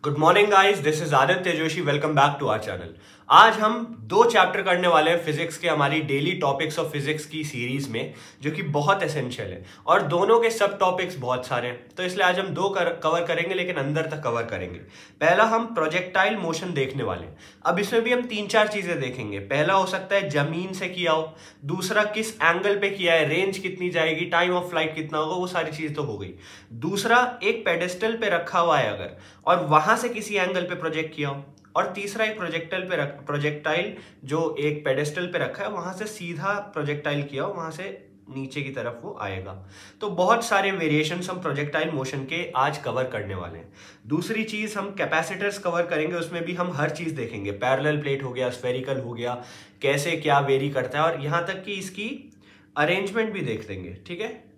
Good morning guys, this is Aditya Joshi. Welcome back to our channel. आज हम दो chapter करने वाले हैं फिजिक्स के, हमारी डेली टॉपिक्स ऑफ फिजिक्स की सीरीज में, जो कि बहुत एसेंशियल है और दोनों के सब टॉपिक्स बहुत सारे हैं। तो इसलिए आज हम दो कवर करेंगे, लेकिन अंदर तक कवर करेंगे। पहला हम प्रोजेक्टाइल मोशन देखने वाले हैं। अब इसमें भी हम तीन चार चीजें देखेंगे। पहला हो सकता है जमीन से किया हो, दूसरा किस एंगल पे किया है, रेंज कितनी जाएगी, टाइम ऑफ फ्लाइट कितना होगा, वो सारी चीज तो हो गई। दूसरा एक पेडेस्टल पे रखा हुआ है अगर, और वहां से किसी एंगल पे प्रोजेक्ट किया हो, और तीसरा एक प्रोजेक्टाइल जो एक पेडेस्टल पे रखा है वहां से सीधा प्रोजेक्टाइल किया हो, वहां से नीचे की तरफ वो आएगा। तो बहुत सारे वेरिएशंस हम प्रोजेक्टाइल मोशन के आज कवर करने वाले हैं। दूसरी चीज हम कैपेसिटर्स कवर करेंगे, उसमें भी हम हर चीज देखेंगे। पैरेलल प्लेट हो गया, स्फेरिकल हो गया, कैसे क्या वेरी करता है, और यहां तक कि इसकी अरेंजमेंट भी देख लेंगे। ठीक है,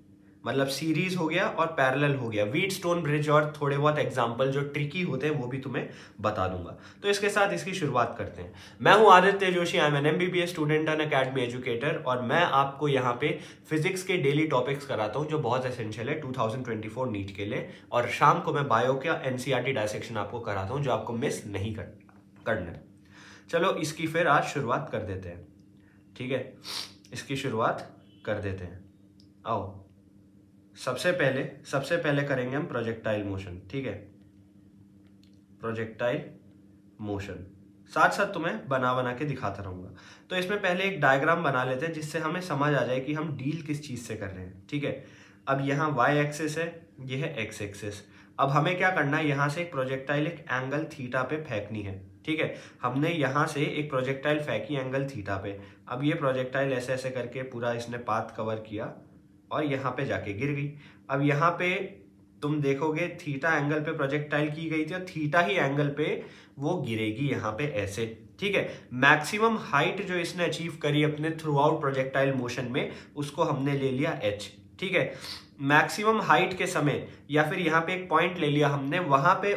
मतलब सीरीज हो गया और पैरेलल हो गया, व्हीटस्टोन ब्रिज, और थोड़े बहुत एग्जांपल जो ट्रिकी होते हैं वो भी तुम्हें बता दूंगा। तो इसके साथ इसकी शुरुआत करते हैं। मैं हूं Aditya Joshi, I am an MBBS student and academy educator, और मैं आपको यहाँ पे फिजिक्स के डेली टॉपिक्स कराता हूँ जो बहुत एसेंशियल है 2024 नीट के लिए। और शाम को मैं बायो का NCERT डायसेक्शन आपको कराता हूँ, जो आपको मिस नहीं करना है। चलो इसकी फिर आज शुरुआत कर देते हैं। ठीक है, इसकी शुरुआत कर देते हैं। आओ, सबसे पहले करेंगे हम प्रोजेक्टाइल मोशन। ठीक है, प्रोजेक्टाइल मोशन साथ साथ तुम्हें बना के दिखाता रहूंगा। तो इसमें पहले एक डायग्राम बना लेते हैं जिससे हमें समझ आ जाए कि हम डील किस चीज से कर रहे हैं। ठीक है, अब यहाँ y एक्सिस है, ये है x एक्सिस। अब हमें क्या करना है, यहाँ से एक प्रोजेक्टाइल एक एंगल थीटा पे फेंकनी है। ठीक है, हमने यहाँ से एक प्रोजेक्टाइल फेंकी एंगल थीटा पे। अब ये प्रोजेक्टाइल ऐसे ऐसे करके पूरा इसने पाथ कवर किया और यहाँ पे जाके गिर गई। अब यहाँ पे तुम देखोगे थीटा एंगल पे प्रोजेक्टाइल की गई थी और थीटा ही एंगल पे वो गिरेगी यहाँ पे ऐसे। ठीक है, मैक्सिमम हाइट जो इसने अचीव करी अपने थ्रू आउट प्रोजेक्टाइल मोशन में, उसको हमने ले लिया h। ठीक है, मैक्सिमम हाइट के समय या फिर यहाँ पे एक पॉइंट ले लिया हमने, वहां पे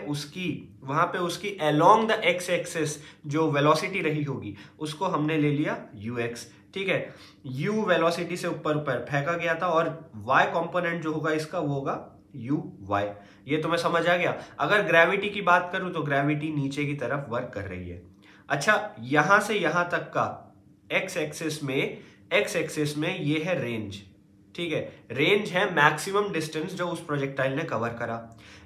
उसकी अलोंग द x एक्सिस जो वेलोसिटी रही होगी उसको हमने ले लिया ux। ठीक है, u वेलोसिटी से ऊपर फेंका गया था, और y कंपोनेंट जो होगा इसका वो होगा uy। ये तुम्हें समझ आ गया। अगर ग्रेविटी की बात करूं तो ग्रेविटी नीचे की तरफ वर्क कर रही है। अच्छा, यहां से यहां तक का x एक्सिस में ये है रेंज। ठीक है, रेंज है मैक्सिमम डिस्टेंस जो उस प्रोजेक्टाइल ने कवर करा।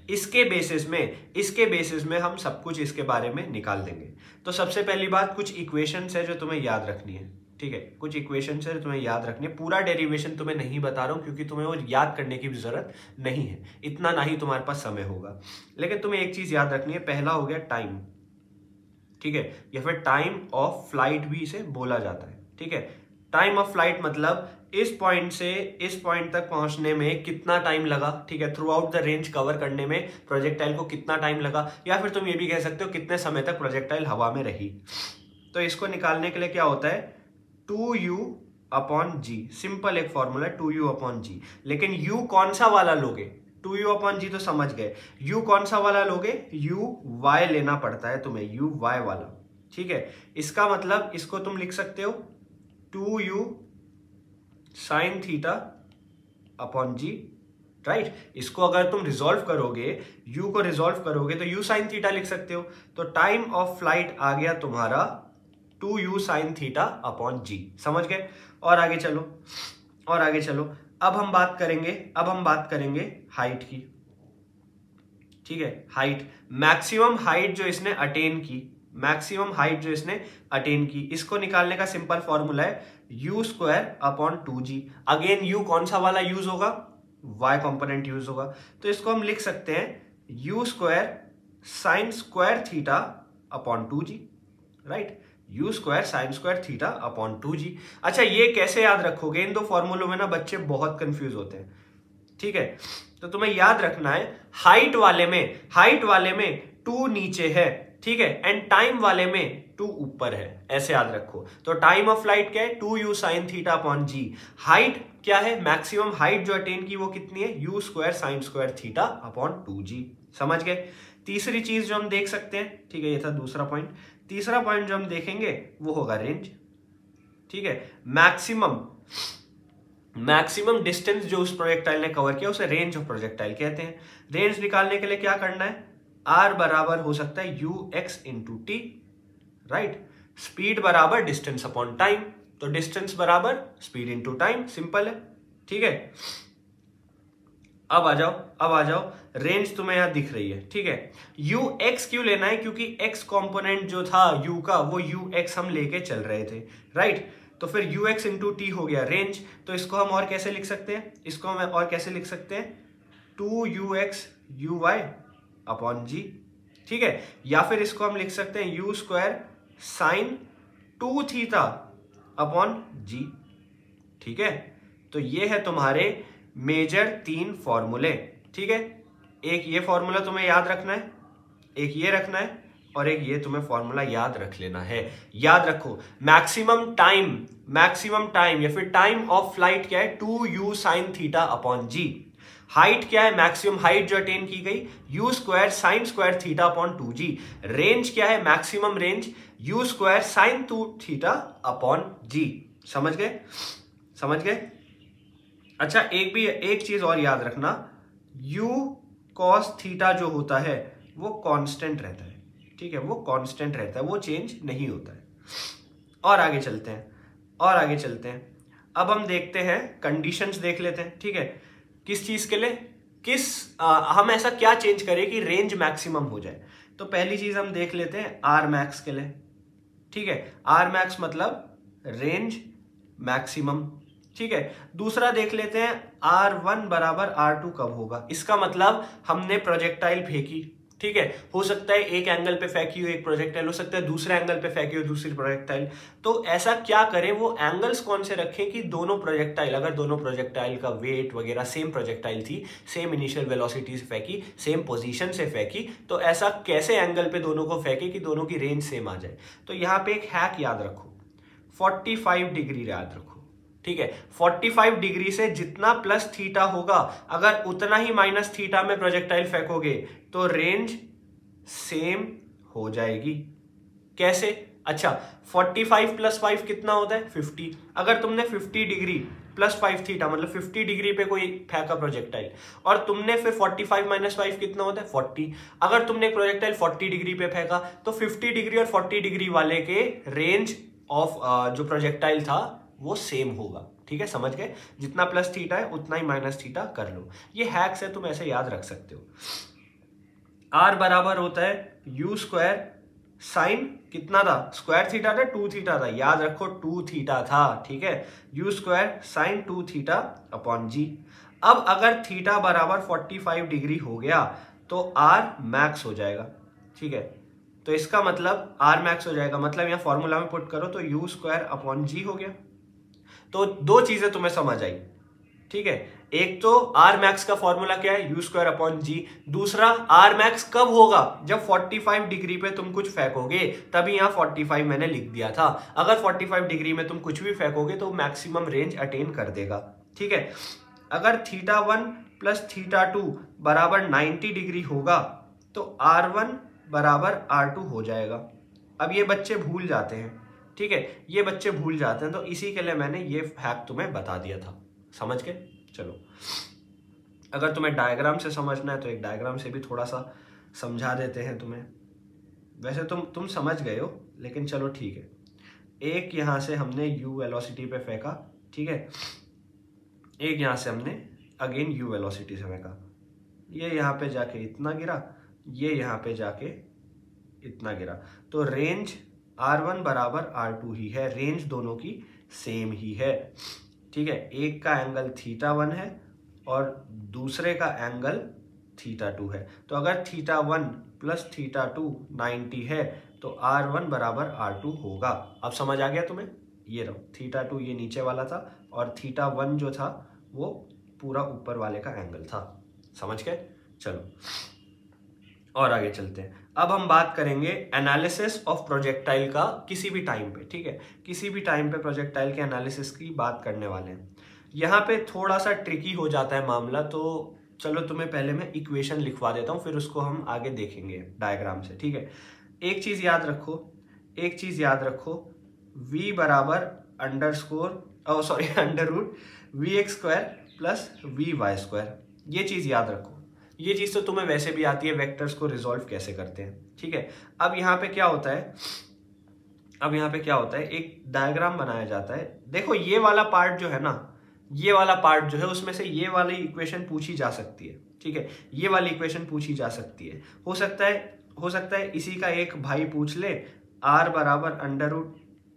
इसके बेसिस में हम सब कुछ इसके बारे में निकाल देंगे। तो सबसे पहली बात, कुछ इक्वेशंस है जो तुम्हें याद रखनी है। ठीक है, कुछ इक्वेशन से तुम्हें याद रखनी है। पूरा डेरिवेशन तुम्हें नहीं बता रहा हूं क्योंकि तुम्हें वो याद करने की भी जरूरत नहीं है, इतना ना ही तुम्हारे पास समय होगा। लेकिन तुम्हें एक चीज याद रखनी है। पहला हो गया टाइम। ठीक है, या फिर टाइम ऑफ फ्लाइट भी इसे बोला जाता है। ठीक है, टाइम ऑफ फ्लाइट मतलब इस पॉइंट से इस पॉइंट तक पहुंचने में कितना टाइम लगा। ठीक है, through out the range cover करने में प्रोजेक्टाइल को कितना टाइम लगा, या फिर तुम ये भी कह सकते हो कितने समय तक प्रोजेक्टाइल हवा में रही। तो इसको निकालने के लिए क्या होता है, 2u/g। सिंपल एक फॉर्मूला 2u/g। लेकिन u कौन सा वाला लोगे, 2u/g तो समझ गए, u कौन सा वाला लोगे, uy लेना पड़ता है तुम्हें, uy वाला। ठीक है, इसका मतलब इसको तुम लिख सकते हो 2u sin θ/g। राइट, इसको अगर तुम रिजॉल्व करोगे, u को रिजॉल्व करोगे तो u sin θ लिख सकते हो। तो टाइम ऑफ फ्लाइट आ गया तुम्हारा 2u sin θ/g। समझ गए। और आगे चलो, अब हम बात करेंगे हाइट की। ठीक है, हाइट, मैक्सिमम हाइट जो इसने अटेन की, इसको निकालने का सिंपल फॉर्मूला है u²/2g। अगेन u कौन सा वाला यूज होगा, y कंपोनेंट यूज होगा। तो इसको हम लिख सकते हैं u² sin² θ/2g। Right, u² sin² θ/2g। अच्छा, ये कैसे याद रखोगे, इन दो फॉर्मूलों में ना बच्चे बहुत कंफ्यूज होते हैं। ठीक है, तो तुम्हें याद रखना है, हाइट वाले में 2 नीचे है। ठीक है, एंड टाइम वाले में 2 ऊपर है, ऐसे याद रखो। तो टाइम ऑफ फ्लाइट क्या है, 2u sin θ/g। हाइट क्या है, मैक्सिमम हाइट जो अटेन की वो कितनी है, u² sin² θ/2g। समझ गए। तीसरी चीज जो हम देख सकते हैं, ठीक है, ये था दूसरा पॉइंट। तीसरा पॉइंट जो हम देखेंगे वो होगा रेंज। ठीक है, मैक्सिमम डिस्टेंस जो उस प्रोजेक्टाइल ने कवर किया उसे रेंज ऑफ प्रोजेक्टाइल कहते हैं। रेंज निकालने के लिए क्या करना है, आर बराबर हो सकता है you x into T, right. Speed बराबर डिस्टेंस अपॉन टाइम, तो डिस्टेंस बराबर स्पीड इंटू टाइम, सिंपल है, ठीक है। अब आ जाओ, रेंज तुम्हें यहां दिख रही है, ठीक है। यू एक्स क्यों लेना है, क्योंकि एक्स कंपोनेंट जो था यू का वो यू एक्स हम लेके चल रहे थे, राइट। तो फिर यू एक्स इंटू टी हो गया रेंज, तो इसको हम और कैसे लिख सकते हैं, इसको हम और कैसे लिख सकते हैं, 2ux you Y upon g, ठीक है। या फिर इसको हम लिख सकते हैं u square sine 2 theta upon g, ठीक है। तो ये है तुम्हारे मेजर 3 फॉर्मूले, ठीक है। एक ये फॉर्मूला तुम्हें याद रखना है, एक ये रखना है, और एक ये तुम्हें फॉर्मूला याद रख लेना है। याद रखो मैक्सिमम टाइम या फिर टाइम ऑफ फ्लाइट क्या है, 2u sine theta upon g. Height क्या है, मैक्सिमम हाइट जो अटेन की गई, u square sine square theta upon 2g। Range क्या है, maximum range u square sine 2 theta upon g. समझ गए। अच्छा, एक चीज और याद रखना, u cos थीटा जो होता है वो कांस्टेंट रहता है, ठीक है, वो कांस्टेंट रहता है, वो चेंज नहीं होता है। और आगे चलते हैं, अब हम देखते हैं कंडीशंस देख लेते हैं, ठीक है। किस चीज के लिए, हम ऐसा क्या चेंज करें कि रेंज मैक्सिमम हो जाए। तो पहली चीज हम देख लेते हैं आर मैक्स के लिए, ठीक है। आर मैक्स मतलब रेंज मैक्सिमम, ठीक है। दूसरा देख लेते हैं R1 बराबर R2 कब होगा। इसका मतलब हमने प्रोजेक्टाइल फेंकी, ठीक है। हो सकता है एक एंगल पे फेंकी हो एक प्रोजेक्टाइल, हो सकता है दूसरे एंगल पे फेंकी हो दूसरी प्रोजेक्टाइल। तो ऐसा क्या करें, वो एंगल्स कौन से रखें कि दोनों प्रोजेक्टाइल, अगर दोनों प्रोजेक्टाइल का वेट वगैरह सेम प्रोजेक्टाइल थी, सेम इनिशियल वेलोसिटी से फेंकी, सेम पोजीशन से फेंकी, तो ऐसा कैसे एंगल पे दोनों को फेंके कि दोनों की रेंज सेम आ जाए। तो यहाँ पे एक हैक याद रखो, 45 डिग्री याद रखो, ठीक है। 45 डिग्री से जितना प्लस थीटा होगा, अगर उतना ही माइनस थीटा में प्रोजेक्टाइल फेंकोगे तो रेंज सेम हो जाएगी। कैसे, अच्छा 45 प्लस 5 कितना होता है 50। अगर तुमने 50 डिग्री प्लस 5 थीटा मतलब 50 डिग्री पे कोई फेंका प्रोजेक्टाइल, और तुमने फिर 45 माइनस 5 कितना होता है 40। अगर तुमने प्रोजेक्टाइल 40 डिग्री पे फेंका तो 50 डिग्री और 40 डिग्री वाले के रेंज ऑफ जो प्रोजेक्टाइल था वो सेम होगा, ठीक है। समझ गए, जितना प्लस थीटा है उतना ही माइनस थीटा कर लो। ये हैक्स है, तुम ऐसे याद रख सकते हो। आर बराबर होता है यू स्क्वायर साइन कितना था, स्क्वायर थीटा था 2 थीटा था, याद रखो 2 थीटा था, ठीक है। U square sine 2 theta upon g. अब अगर थीटा बराबर 45 डिग्री हो गया तो आर मैक्स हो जाएगा, ठीक है। तो इसका मतलब आर मैक्स हो जाएगा, मतलब यहां फॉर्मूला में पुट करो तो यू स्क्वायर अपॉन जी हो गया। तो दो चीजें तुम्हें समझ आई, ठीक है। एक तो आर मैक्स का फॉर्मूला क्या है, यू स्क्वायर अपॉन जी। दूसरा आर मैक्स कब होगा, जब 45 डिग्री पे तुम कुछ फेंकोगे, तभी यहां 45 मैंने लिख दिया था। अगर 45 डिग्री में तुम कुछ भी फेंकोगे तो मैक्सिमम रेंज अटेन कर देगा, ठीक है। अगर थीटा 1 प्लस थीटा 2 बराबर 90 डिग्री होगा तो R1 बराबर R2 हो जाएगा। अब ये बच्चे भूल जाते हैं, ठीक है, ये बच्चे भूल जाते हैं, तो इसी के लिए मैंने ये हैक तुम्हें बता दिया था। समझ गए, चलो। अगर तुम्हें डायग्राम से समझना है तो एक डायग्राम से भी थोड़ा सा समझा देते हैं तुम्हें। वैसे तुम समझ गए हो, लेकिन चलो ठीक है। एक यहां से हमने यू वेलोसिटी पे फेंका, ठीक है। एक यहां से हमने अगेन यू वेलोसिटी से फेंका, ये यहां पे जाके इतना गिरा, ये यहां पे जाके इतना गिरा। तो रेंज R1 बराबर R2 ही है, रेंज दोनों की सेम ही है, ठीक है। एक का एंगल θ1 है और दूसरे का एंगल θ2 है। तो अगर θ1 प्लस θ2 90 है तो R1 बराबर R2 होगा। अब समझ आ गया तुम्हें, ये रहो θ2 ये नीचे वाला था और θ1 जो था वो पूरा ऊपर वाले का एंगल था। समझ गए, चलो और आगे चलते हैं। अब हम बात करेंगे एनालिसिस ऑफ प्रोजेक्टाइल का किसी भी टाइम पे, ठीक है। किसी भी टाइम पे प्रोजेक्टाइल के एनालिसिस की बात करने वाले हैं। यहाँ पे थोड़ा सा ट्रिकी हो जाता है मामला, तो चलो तुम्हें पहले मैं इक्वेशन लिखवा देता हूँ, फिर उसको हम आगे देखेंगे डायग्राम से, ठीक है। एक चीज याद रखो, v बराबर under root v x square plus v y square, ये चीज याद रखो। ये चीज तो तुम्हें वैसे भी आती है, वेक्टर्स को रिजॉल्व कैसे करते हैं, ठीक है। अब यहाँ पे क्या होता है, एक डायग्राम बनाया जाता है। देखो ये वाला पार्ट जो है ना, ये वाला पार्ट जो है उसमें से ये वाली इक्वेशन पूछी जा सकती है, ठीक है, ये वाली इक्वेशन पूछी जा सकती है। हो सकता है इसी का एक भाई पूछ ले, r बराबर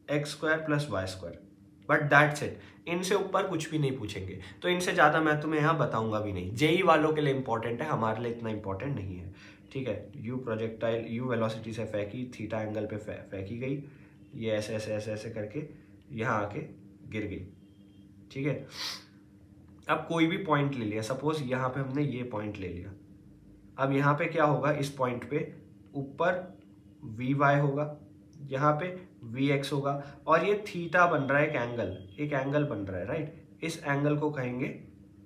√x² + y², but that's it. इनसे ऊपर कुछ भी नहीं पूछेंगे, तो इनसे ज्यादा मैं तुम्हें यहाँ बताऊंगा भी नहीं। जेई वालों के लिए इंपॉर्टेंट है, हमारे लिए इतना इंपॉर्टेंट नहीं है, ठीक है। यू प्रोजेक्टाइल यू वेलोसिटी से फेंकी, थीटा एंगल पे फेंकी गई, ये ऐसे ऐसे ऐसे ऐसे करके यहाँ आके गिर गई, ठीक है। अब कोई भी पॉइंट ले लिया, सपोज यहाँ पे हमने ये पॉइंट ले लिया। अब यहाँ पे क्या होगा, इस पॉइंट पे ऊपर Vy होगा, यहाँ पे Vx होगा, और ये थीटा बन रहा है, एक एंगल बन रहा है, राइट। इस एंगल को कहेंगे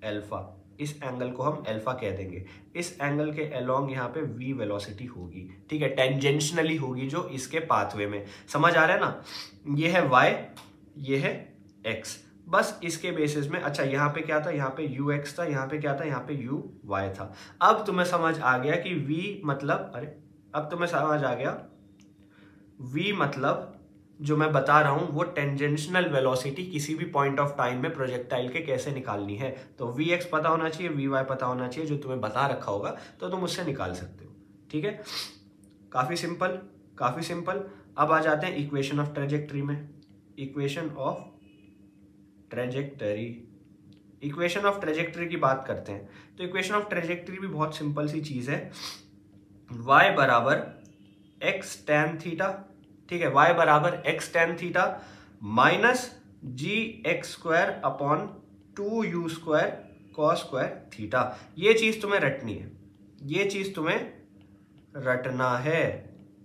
अल्फा, इस एंगल को हम अल्फा कह देंगे। इस एंगल के अलोंग यहाँ पे v वेलोसिटी होगी, ठीक है, टेंजेंशनली होगी, जो इसके पाथवे में, समझ आ रहा है ना। ये है y, ये है x, बस इसके बेसिस में। अच्छा यहाँ पे क्या था, यहाँ पे ux था, यहाँ पे क्या था, यहाँ पे uy था। अब तुम्हें समझ आ गया कि v मतलब, अब तुम्हें समझ आ गया v मतलब जो मैं बता रहा हूं वो टेंजेंशनल वेलोसिटी किसी भी पॉइंट ऑफ टाइम में प्रोजेक्टाइल के कैसे निकालनी है। तो vx पता होना चाहिए, vy पता होना चाहिए, जो तुम्हें बता रखा होगा तो तुम उससे निकाल सकते हो, ठीक है। काफी सिंपल। अब आ जाते हैं इक्वेशन ऑफ ट्रेजेक्टरी में। इक्वेशन ऑफ ट्रेजेक्टरी की बात करते हैं। तो इक्वेशन ऑफ ट्रेजेक्टरी भी बहुत सिंपल सी चीज है। y बराबर x tan थीटा, ठीक है, y बराबर x tan theta minus gx² upon 2u² cos² theta. ये चीज तुम्हें रटना है,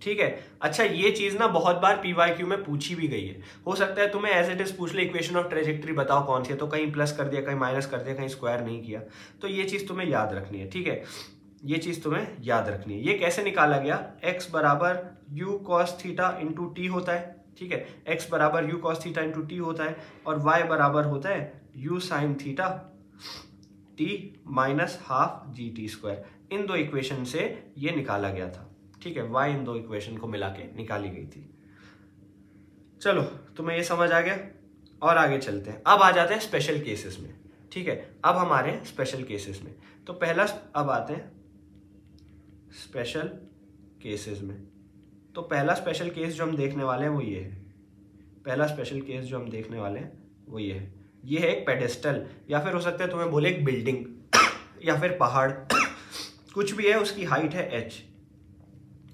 ठीक है। अच्छा ये चीज ना बहुत बार PYQ में पूछी भी गई है। हो सकता है तुम्हें एज इट इज पूछ ले, इक्वेशन ऑफ ट्रेजेक्टरी बताओ कौन सी है, तो कहीं प्लस कर दिया, कहीं माइनस कर दिया, कहीं स्क्वायर नहीं किया। तो ये चीज तुम्हें याद रखनी है, ठीक है, ये चीज तुम्हें याद रखनी है। ये कैसे निकाला गया, x बराबर u cos theta into T होता है, ठीक है, x बराबर u cos theta into T होता है, और y बराबर होता है u sin theta t minus half GT²। इन दो इक्वेशन से ये निकाला गया था, ठीक है, y इन दो इक्वेशन को मिला के निकाली गई थी। चलो तुम्हें ये समझ आ गया, और आगे चलते हैं। अब आ जाते हैं स्पेशल केसेस में, ठीक है। अब हमारे स्पेशल केसेस में, तो पहला, अब आते हैं स्पेशल केसेस में। तो पहला स्पेशल केस जो हम देखने वाले हैं वो ये है। ये है एक पेडेस्टल, या फिर हो सकता है तुम्हें बोले एक बिल्डिंग या फिर पहाड़, कुछ भी है, उसकी हाइट है h,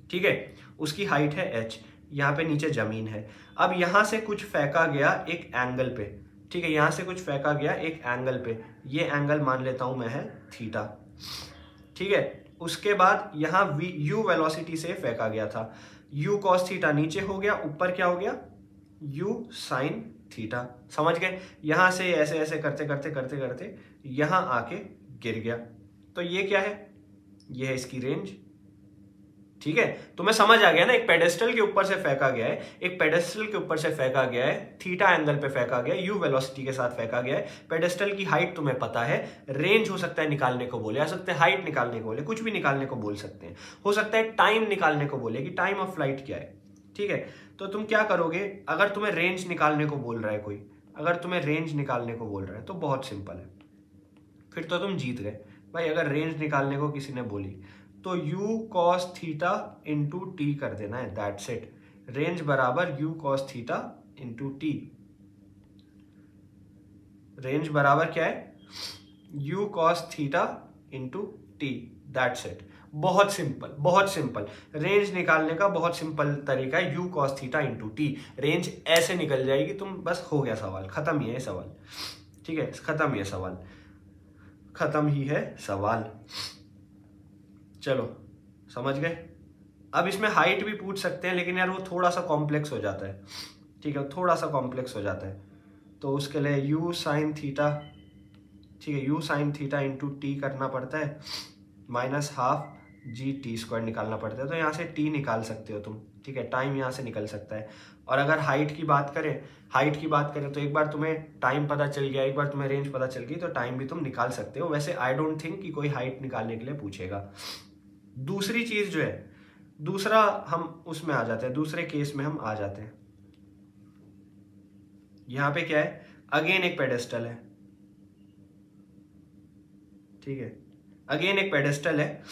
ठीक है, उसकी हाइट है h। यहाँ पे नीचे जमीन है। अब यहां से कुछ फेंका गया एक एंगल पे, ठीक है, यहां से कुछ फेंका गया एक एंगल पे, ये एंगल मान लेता हूं मैं है थीटा, ठीक है। उसके बाद यहाँ u वेलोसिटी से फेंका गया था, u cos थीटा नीचे हो गया, ऊपर क्या हो गया, u sin थीटा, समझ गए। यहां से ऐसे ऐसे करते करते यहां आके गिर गया। तो ये क्या है, ये है इसकी रेंज, ठीक है। तुम्हें समझ आ गया ना, एक पेडेस्टल के ऊपर से फेंका गया है, थीटा एंगल पे फेंका गया, यू वेलोसिटी के साथ फेंका गया है। पेडेस्टल की हाइट तुम्हें पता है, रेंज हो सकता है निकालने को बोले, आ सकते हैं हाइट निकालने को बोले, कुछ भी निकालने को बोल सकते हैं। हो सकता है टाइम निकालने को बोले कि टाइम ऑफ फ्लाइट क्या है, ठीक है। तो तुम क्या करोगे, अगर तुम्हें रेंज निकालने को बोल रहा है कोई, तो बहुत सिंपल है, फिर तो तुम जीत गए भाई। अगर रेंज निकालने को किसी ने बोली तो u cos theta into T कर देना है, दैट्स इट। रेंज बराबर u cos theta into T. Range बराबर क्या है, u cos theta into T, that's it. बहुत सिंपल। रेंज निकालने का बहुत सिंपल तरीका है, u cos theta into T. Range ऐसे निकल जाएगी, तुम बस हो गया सवाल, खत्म ही है सवाल, ठीक है, खत्म ही है सवाल। चलो समझ गए। अब इसमें हाइट भी पूछ सकते हैं, लेकिन यार वो थोड़ा सा कॉम्प्लेक्स हो जाता है, ठीक है, थोड़ा सा कॉम्प्लेक्स हो जाता है। तो उसके लिए u sin थीटा, ठीक है, u sin theta into T करना पड़ता है, minus half G T square निकालना पड़ता है, तो यहाँ से टी निकाल सकते हो तुम, ठीक है। टाइम यहाँ से निकल सकता है। और अगर हाइट की बात करें तो एक बार तुम्हें टाइम पता चल गया, एक बार तुम्हें रेंज पता चल गई, तो टाइम भी तुम निकाल सकते हो। वैसे आई डोंट थिंक कि कोई हाइट निकालने के लिए पूछेगा। दूसरी चीज जो है, दूसरा हम उसमें आ जाते हैं, दूसरे केस में हम आ जाते हैं। यहां पे क्या है, अगेन एक पेडेस्टल है, ठीक है, अगेन एक पेडेस्टल है,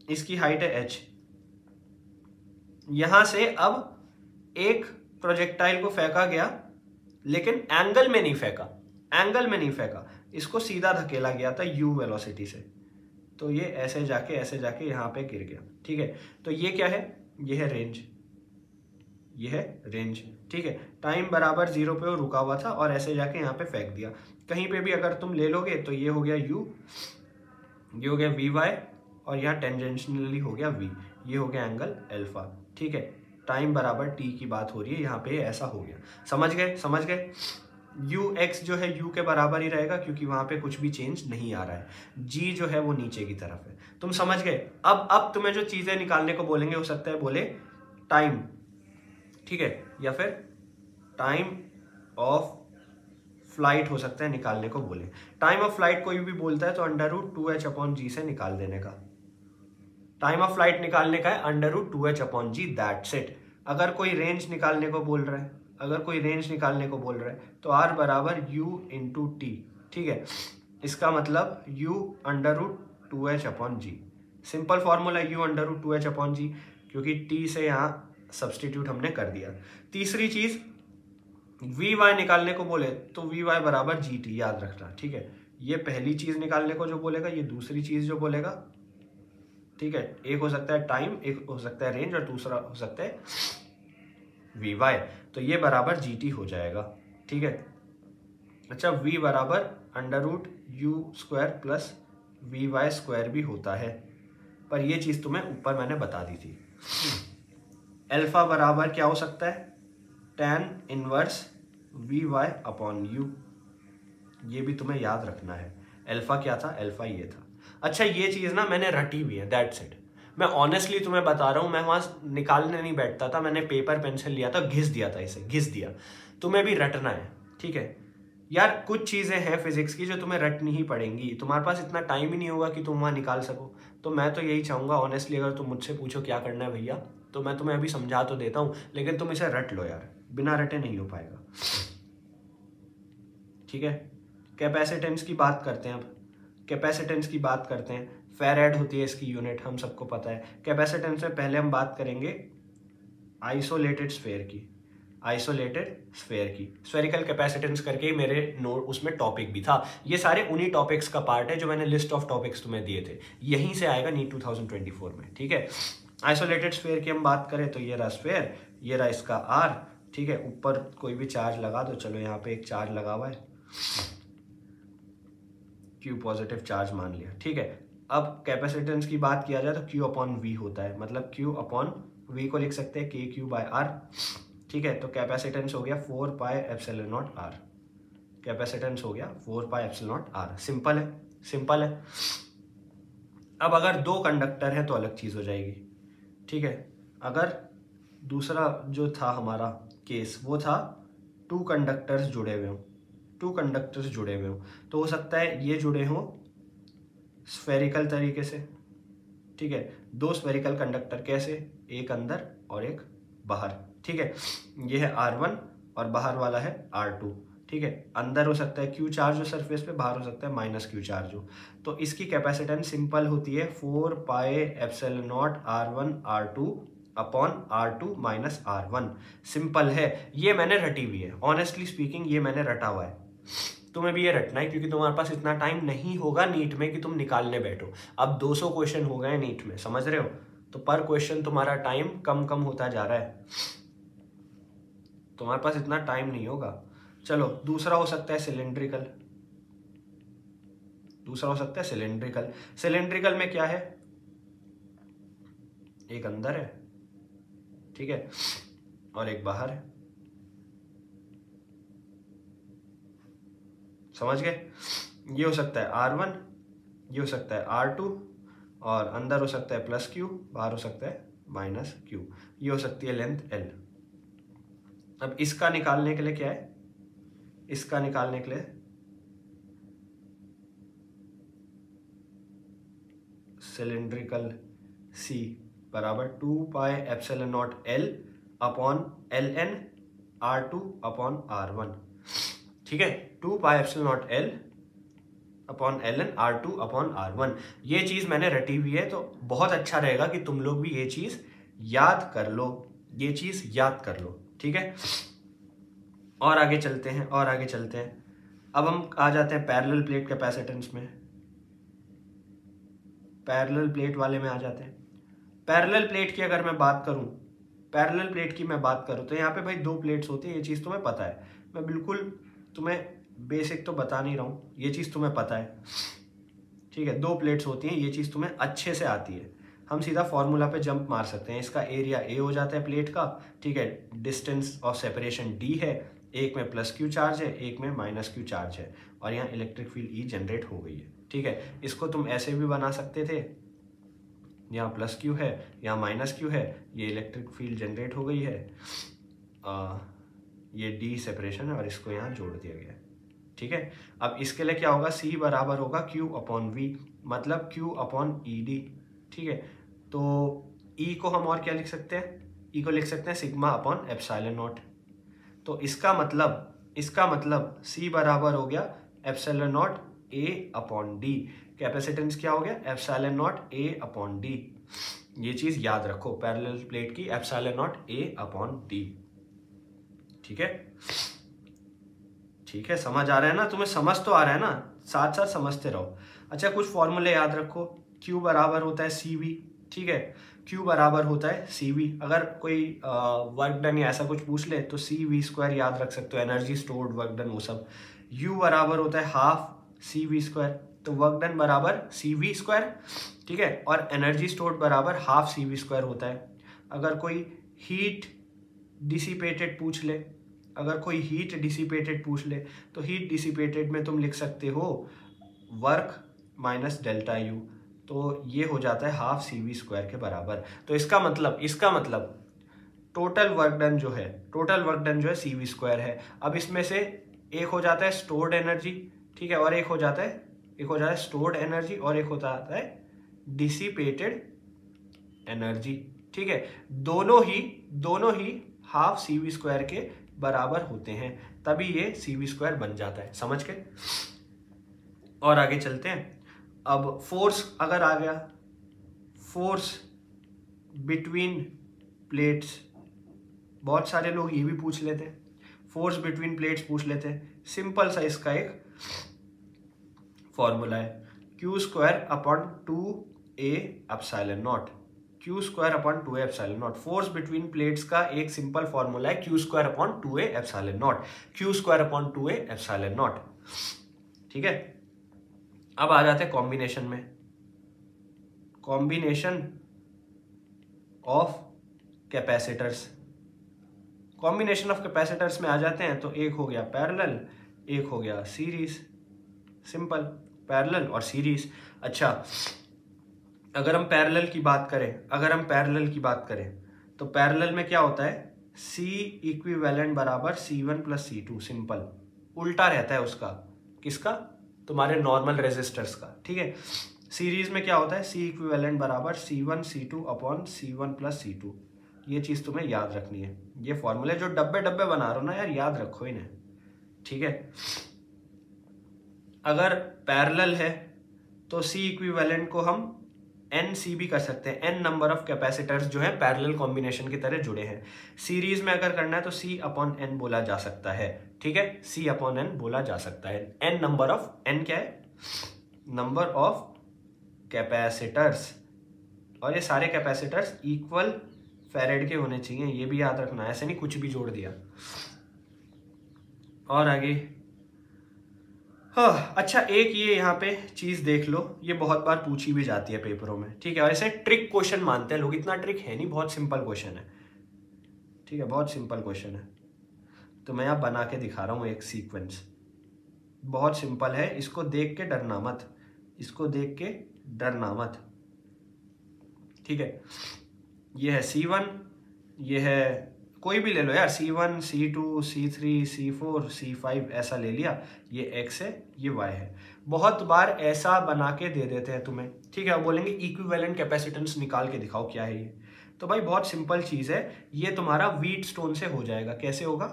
इसकी हाइट है h। यहां से अब एक प्रोजेक्टाइल को फेंका गया, लेकिन एंगल में नहीं फेंका, इसको सीधा धकेला गया था u वेलोसिटी से, तो ये ऐसे जाके यहां पे गिर गया, ठीक है। तो ये क्या है, ये है रेंज, ठीक है। टाइम बराबर 0 पे वो रुका हुआ था और ऐसे जाके यहाँ पे फेंक दिया। कहीं पे भी अगर तुम ले लोगे तो ये हो गया u, ये हो गया vy, और यहाँ टेंजेंशियली हो गया v, ये हो गया एंगल अल्फा, ठीक है। टाइम बराबर t की बात हो रही है, यहाँ पे ऐसा हो गया। समझ गए। ux जो है u के बराबर ही रहेगा, क्योंकि वहां पे कुछ भी चेंज नहीं आ रहा है। g जो है वो नीचे की तरफ है। तुम समझ गए। अब तुम्हें जो चीजें निकालने को बोलेंगे, हो सकता है बोले टाइम, ठीक है, या फिर टाइम ऑफ फ्लाइट हो सकता है निकालने को बोले। टाइम ऑफ फ्लाइट कोई भी बोलता है तो √2h/g से निकाल देने का। टाइम ऑफ फ्लाइट निकालने का है √2h/g, दैट्स इट। अगर कोई रेंज निकालने को बोल रहा है, तो r बराबर u इंटू टी, ठीक है। इसका मतलब u √2h/g, simple formula u √2h/g, क्योंकि t से यहाँ सब्सटीट्यूट हमने कर दिया। तीसरी चीज, vy निकालने को बोले तो vy बराबर gt, याद रखना, ठीक है। ये पहली चीज निकालने को जो बोलेगा, ये दूसरी चीज जो बोलेगा, ठीक है। एक हो सकता है टाइम, एक हो सकता है रेंज, और दूसरा हो सकता है vy, तो ये बराबर gt हो जाएगा, ठीक है। अच्छा, v बराबर √u² प्लस vy² भी होता है, पर ये चीज तुम्हें ऊपर मैंने बता दी थी। अल्फा बराबर क्या हो सकता है, tan इनवर्स vy/u, ये भी तुम्हें याद रखना है। अल्फा क्या था, अल्फा ये था। अच्छा, ये चीज ना मैंने रटी हुई है, दैट्स इट। मैं ऑनेस्टली तुम्हें बता रहा हूं, मैं वहां निकालने नहीं बैठता था, मैंने पेपर पेंसिल लिया था, घिस दिया। तुम्हें भी रटना है, ठीक है यार। कुछ चीजें हैं फिजिक्स की जो तुम्हें रटनी ही पड़ेंगी, तुम्हारे पास इतना टाइम ही नहीं होगा कि तुम वहां निकाल सको। तो मैं तो यही चाहूंगा ऑनेस्टली, अगर तुम मुझसे पूछो क्या करना है भैया, तो मैं तुम्हें अभी समझा तो देता हूं, लेकिन तुम इसे रट लो यार, बिना रटे नहीं हो पाएगा, ठीक है। कैपेसिटेंस की बात करते हैं। अब कैपेसिटेंस की बात करते हैं, फेरेड होती है इसकी यूनिट, हम सबको पता है। कैपेसिटेंस में पहले हम बात करेंगे आइसोलेटेड स्फेयर की, स्फेरिकल कैपेसिटेंस करके मेरे नोट उसमें टॉपिक भी था। ये सारे उन्हीं टॉपिक्स का पार्ट है जो मैंने लिस्ट ऑफ टॉपिक्स तुम्हें दिए थे, यहीं से आएगा नीट 2024 में, ठीक है। आइसोलेटेड स्फेयर की हम बात करें तो ये रहा स्फेयर, ये रहा इसका आर, ठीक है। ऊपर कोई भी चार्ज लगा दो, चलो यहाँ पे एक चार्ज लगा हुआ है, Q पॉजिटिव चार्ज मान लिया, ठीक है। अब कैपेसिटेंस की बात किया जाए तो Q/V होता है, मतलब Q/V को लिख सकते हैं KQ/R, ठीक है। तो कैपेसिटेंस हो गया 4πε0r, कैपेसिटेंस हो गया 4πε0r। सिंपल है। अब अगर दो कंडक्टर है तो अलग चीज हो जाएगी, ठीक है। अगर दूसरा जो था हमारा केस, वो था टू कंडक्टर्स जुड़े हुए हो, तो हो सकता है ये जुड़े हों स्फेरिकल तरीके से, ठीक है। दो स्फेरिकल कंडक्टर कैसे, एक अंदर और एक बाहर, ठीक है। ये है R1 और बाहर वाला है R2, ठीक है। अंदर हो सकता है Q चार्ज हो सरफेस पे, बाहर हो सकता है -Q चार्ज हो। तो इसकी कैपेसिटेंस सिंपल होती है 4πε0r1r2 upon R2 minus R1। Simple है, ये मैंने रटी हुई है, ऑनेस्टली स्पीकिंग ये मैंने रटा हुआ है। तुम्हें भी ये रटना है, क्योंकि तुम्हारे पास इतना टाइम नहीं होगा नीट में कि तुम निकालने बैठो। अब 200 क्वेश्चन हो गए नीट में, समझ रहे हो, तो पर क्वेश्चन तुम्हारा टाइम कम होता जा रहा है, तुम्हारे पास इतना टाइम नहीं होगा। चलो, दूसरा हो सकता है सिलेंड्रिकल में क्या है, एक अंदर है, ठीक है, और एक बाहर है, समझ गए। ये हो सकता है R1, ये हो सकता है R2, और अंदर हो सकता है प्लस क्यू, बाहर हो सकता है माइनस क्यू। ये हो सकती है लेंथ L। अब इसका निकालने के लिए क्या है, इसका निकालने के लिए सिलिंड्रिकल C बराबर 2 pi epsilon not L upon ln R2 upon R1। ठीक है, 2 pi epsilon not L upon ln R2 upon R1। ये चीज मैंने रटी हुई है, तो बहुत अच्छा रहेगा कि तुम लोग भी ये चीज याद कर लो, ये चीज याद कर लो। ठीक है, और आगे चलते हैं, और आगे चलते हैं। अब हम आ जाते हैं पैरेलल प्लेट कैपेसिटेंस में, पैरेलल प्लेट वाले में आ जाते हैं। पैरेलल प्लेट की अगर मैं बात करूं, पैरेलल प्लेट की मैं बात करूं तो यहाँ पे भाई 2 प्लेट्स होती है, ये चीज़ तुम्हें पता है। मैं बिल्कुल तुम्हें बेसिक तो बता नहीं रहा हूँ, ये चीज़ तुम्हें पता है। ठीक है, 2 प्लेट्स होती हैं, ये चीज़ तुम्हें अच्छे से आती है। हम सीधा फॉर्मूला पे जंप मार सकते हैं। इसका एरिया A हो जाता है प्लेट का। ठीक है, डिस्टेंस ऑफ सेपरेशन D है, एक में प्लस क्यू चार्ज है, एक में माइनस क्यू चार्ज है, और यहाँ इलेक्ट्रिक फील्ड E जनरेट हो गई है। ठीक है, इसको तुम ऐसे भी बना सकते थे, यहाँ प्लस क्यू है, यहाँ माइनस क्यू है, ये इलेक्ट्रिक फील्ड जनरेट हो गई है, ये डी सेपरेशन है और इसको यहाँ जोड़ दिया गया है। ठीक है, अब इसके लिए क्या होगा, C बराबर होगा Q अपॉन V, मतलब Q अपॉन ई डी। ठीक है, तो E को हम और क्या लिख सकते हैं, E को लिख सकते हैं सिग्मा अपॉन एप्सिलॉन नॉट। तो इसका मतलब C बराबर हो गया epsilon not A upon D. Capacitance क्या हो गया, epsilon not A upon D. ये चीज याद रखो, पैरेलल प्लेट की epsilon not A upon D. ठीक है, ठीक है, समझ आ रहा है ना तुम्हें, समझ तो आ रहा है ना, साथ साथ समझते रहो। अच्छा, कुछ फॉर्मूले याद रखो। Q बराबर होता है CV। ठीक है, Q बराबर होता है CV। अगर कोई वर्क डन या ऐसा कुछ पूछ ले तो CV² याद रख सकते हो, एनर्जी स्टोर्ड, वर्क डन, वो सब। U बराबर होता है हाफ CV², तो वर्क डन बराबर CV²। ठीक है, और एनर्जी स्टोर्ड बराबर हाफ CV² होता है। अगर कोई हीट डिसिपेटेड पूछ ले, अगर कोई हीट डिसिपेटेड पूछ ले तो हीट डिसिपेटेड में तुम लिख सकते हो वर्क माइनस डेल्टा यू, तो ये हो जाता है हाफ CV² के बराबर। तो इसका मतलब टोटल वर्क डन जो है CV² है। अब इसमें से एक हो जाता है स्टोर्ड एनर्जी, ठीक है, और एक हो जाता है स्टोर्ड एनर्जी, और एक होता है डिसिपेटेड एनर्जी। ठीक है, दोनों ही हाफ CV² के बराबर होते हैं, तभी ये CV² बन जाता है। समझ के और आगे चलते हैं। अब फोर्स अगर आ गया, फोर्स बिटवीन प्लेट्स, बहुत सारे लोग ये भी पूछ लेते हैं, फोर्स बिटवीन प्लेट्स पूछ लेते हैं। सिंपल सा इसका एक फॉर्मूला है, Q² upon 2A epsilon not, Q² upon 2A epsilon not. Force between plates का एक सिंपल फॉर्मूला है Q² upon 2A epsilon not, Q² upon 2A epsilon not. ठीक है, अब आ जाते हैं कॉम्बिनेशन में, combination of capacitors. Combination of capacitors में आ जाते हैं तो एक हो गया पैरेलल, एक हो गया सीरीज। सिंपल, पैरेलल और सीरीज। अच्छा, अगर हम पैरेलल की बात करें तो पैरेलल में क्या होता है, C इक्विवेलेंट बराबर C1 प्लस C2। सिंपल, उल्टा रहता है उसका, किसका, तुम्हारे नॉर्मल रेजिस्टर्स का। ठीक है, सीरीज में क्या होता है, C इक्विवेलेंट बराबर C1 C2 upon C1 plus C2। ये चीज तुम्हें याद रखनी है। ये फॉर्मूले जो डब्बे बना रहा हो ना यार, याद रखो इन्हें। ठीक है, अगर पैरेलल है तो C इक्विवेलेंट को हम NC भी कर सकते हैं, N नंबर ऑफ कैपेसिटर्स जो है पैरेलल कॉम्बिनेशन की तरह जुड़े हैं। सीरीज में अगर करना है तो C अपॉन N बोला जा सकता है। ठीक है, C अपॉन N बोला जा सकता है। N नंबर ऑफ, N क्या है, नंबर ऑफ कैपेसिटर्स, और ये सारे कैपेसिटर्स इक्वल फैरेड के होने चाहिए, ये भी याद रखना, ऐसे नहीं कुछ भी जोड़ दिया। और आगे, हाँ, अच्छा, एक ये यहाँ पे चीज देख लो, ये बहुत बार पूछी भी जाती है पेपरों में। ठीक है, और इसे ट्रिक क्वेश्चन मानते हैं लोग, इतना ट्रिक है नहीं, बहुत सिंपल क्वेश्चन है। ठीक है, बहुत सिंपल क्वेश्चन है, तो मैं यहाँ बना के दिखा रहा हूँ एक सीक्वेंस, बहुत सिंपल है, इसको देख के डरना मत, इसको देख के डरना मत। ठीक है, ये है C1, ये है कोई भी ले लो यार, C1, C2, C3, C4, C5 ऐसा ले लिया, ये X है, ये Y है। बहुत बार ऐसा बना के दे देते हैं तुम्हें, ठीक है, वो बोलेंगे इक्विवेलेंट कैपेसिटेंस निकाल के दिखाओ क्या है ये। तो भाई बहुत सिंपल चीज है, ये तुम्हारा व्हीट स्टोन से हो जाएगा। कैसे होगा?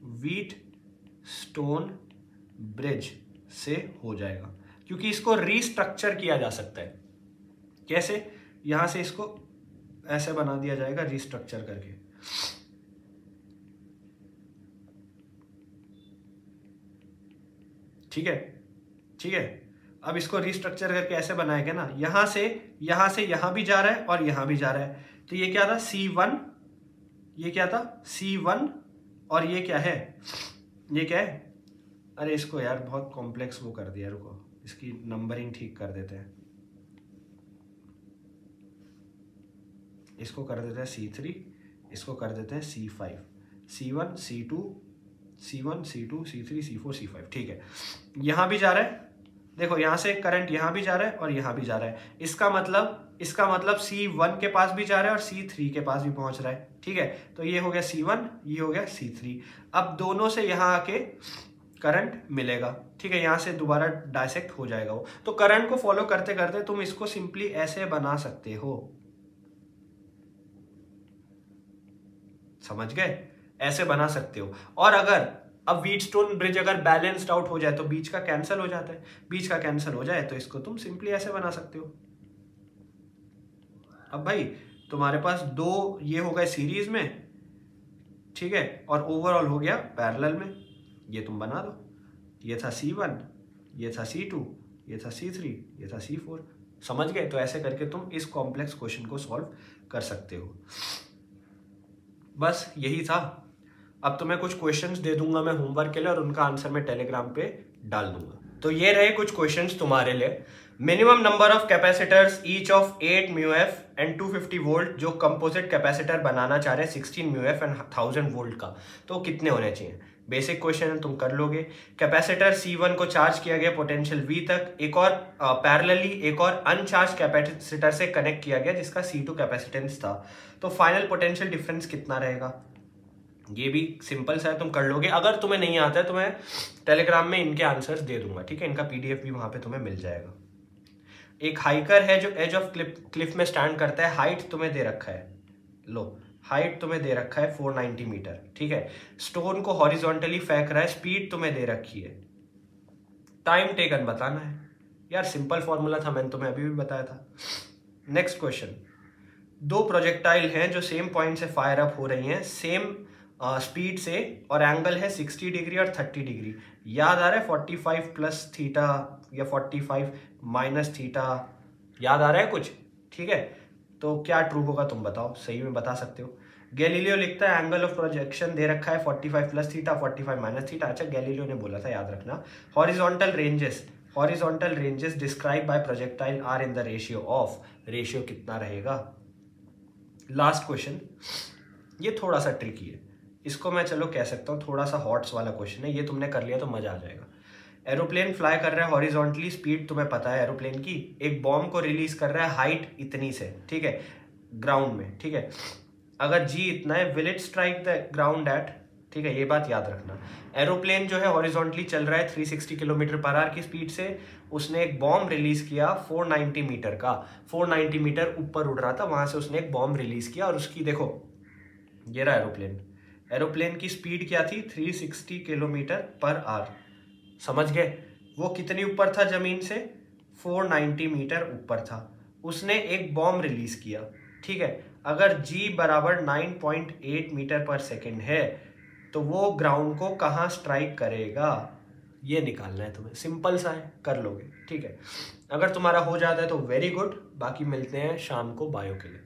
व्हीट स्टोन ब्रिज से हो जाएगा, क्योंकि इसको रीस्ट्रक्चर किया जा सकता है। कैसे? यहां से इसको ऐसे बना दिया जाएगा रीस्ट्रक्चर करके। ठीक है, ठीक है। अब इसको रीस्ट्रक्चर करके ऐसे बनाएगा ना, यहां से यहां भी जा रहा है और यहां भी जा रहा है। तो ये क्या था? C1, ये क्या था? C1, और ये क्या है? ये क्या है? अरे इसको यार बहुत कॉम्प्लेक्स वो कर दिया, रुको इसकी नंबरिंग ठीक कर देते हैं। इसको कर देते हैं C3, इसको कर देते हैं C5, C1, C2, C1, C2, C3, C4, C5। ठीक है, यहां भी जा रहा है, देखो यहां से करंट यहां भी जा रहा है और यहां भी जा रहा है। इसका मतलब C1 के पास भी जा रहा है और C3 के पास भी पहुंच रहा है। ठीक है, तो ये हो गया C1, ये हो गया C3। अब दोनों से यहां आके करंट मिलेगा। ठीक है, यहां से दोबारा डायसेक्ट हो जाएगा वो। तो करंट को फॉलो करते करते तुम इसको सिंपली ऐसे बना सकते हो, समझ गए? ऐसे बना सकते हो। और अगर अब व्हीटस्टोन ब्रिज अगर बैलेंस्ड आउट हो जाए तो बीच का कैंसिल हो जाता है, बीच का कैंसिल हो जाए तो इसको तुम सिंपली ऐसे बना सकते हो। अब भाई तुम्हारे पास दो ये हो गए सीरीज में, ठीक है, और ओवरऑल हो गया पैरेलल में। ये तुम बना दो, ये था C1, ये था C2, ये था C3, ये था C4। समझ गए? तो ऐसे करके तुम इस कॉम्प्लेक्स क्वेश्चन को सॉल्व कर सकते हो। बस यही था। अब तुम्हें कुछ क्वेश्चंस दे दूंगा मैं होमवर्क के लिए और उनका आंसर मैं टेलीग्राम पे डाल दूंगा। तो ये रहे कुछ क्वेश्चंस तुम्हारे लिए। Minimum number of capacitors each of 8 μF and 250 volt, जो कंपोजिट कैपेसिटर बनाना चाह रहे हैं 16 μF एंड 1000 वोल्ट का, तो कितने होने चाहिए? बेसिक क्वेश्चन है, तुम कर लोगे। कैपेसिटर C1 को चार्ज किया गया पोटेंशियल V तक, एक और पैरेलली एक और अनचार्ज कैपेसिटर से कनेक्ट किया गया जिसका C2 कैपेसिटेंस था, तो फाइनल पोटेंशियल डिफरेंस कितना रहेगा? ये भी सिंपल सा है, तुम कर लोगे। अगर तुम्हें नहीं आता है तो मैं टेलीग्राम में इनके आंसर्स दे दूंगा, ठीक है, इनका PDF भी वहां पे तुम्हें मिल जाएगा। एक हाइकर है जो एज ऑफ क्लिफ में स्टैंड करता है, हाइट तुम्हें दे रखा है, लो हाइट तुम्हें दे रखा है 490 मीटर, ठीक है। स्टोन को हॉरिजॉन्टली फेंक रहा है, स्पीड तुम्हें दे रखी है, टाइम टेकन बताना है। यार सिंपल फॉर्मूला था, मैंने तुम्हें अभी भी बताया था। नेक्स्ट क्वेश्चन, दो प्रोजेक्टाइल हैं जो सेम पॉइंट से फायर अप हो रही हैं सेम स्पीड से, और एंगल है 60 डिग्री और 30 डिग्री। याद आ रहा है 45 प्लस थीटा या 45 माइनस थीटा, याद आ रहा है कुछ? ठीक है, तो क्या ट्रू होगा तुम बताओ, सही में बता सकते हो। गैलीलियो लिखता है एंगल ऑफ प्रोजेक्शन दे रखा है 45 प्लस थीटा 45 माइनस थीटा। अच्छा, गैलीलियो ने बोला था, याद रखना। Horizontal ranges describe by projectile are in the ratio of, ratio कितना रहेगा? लास्ट क्वेश्चन, ये थोड़ा सा ट्रिकी है, इसको मैं चलो कह सकता हूँ थोड़ा सा हॉट्स वाला क्वेश्चन है, ये तुमने कर लिया तो मजा आ जाएगा। एरोप्लेन फ्लाई कर रहा है हॉरिजॉन्टली, स्पीड तुम्हें पता है एरोप्लेन की, एक बॉम्ब को रिलीज कर रहा है हाइट इतनी से, ठीक है, ग्राउंड में, ठीक है। अगर जी इतना है, will it strike the ground eight, ठीक है, ये बात याद रखना। एरोप्लेन जो है हॉरिजॉन्टली चल रहा है 360 किलोमीटर पर आवर की स्पीड से, उसने एक बॉम्ब रिलीज किया 490 मीटर का, 490 मीटर ऊपर उड़ रहा था, वहां से उसने एक बॉम्ब रिलीज किया, और उसकी देखो ये रहा एरोप्लेन, एरोप्लेन की स्पीड क्या थी? 360 किलोमीटर पर आवर। समझ गए? वो कितनी ऊपर था जमीन से? 490 मीटर ऊपर था। उसने एक बॉम्ब रिलीज किया, ठीक है। अगर G बराबर 9.8 मीटर पर सेकेंड है तो वो ग्राउंड को कहाँ स्ट्राइक करेगा, ये निकालना है तुम्हें। सिंपल सा है, कर लोगे, ठीक है। अगर तुम्हारा हो जाता है तो वेरी गुड, बाकी मिलते हैं शाम को बायो के लिए।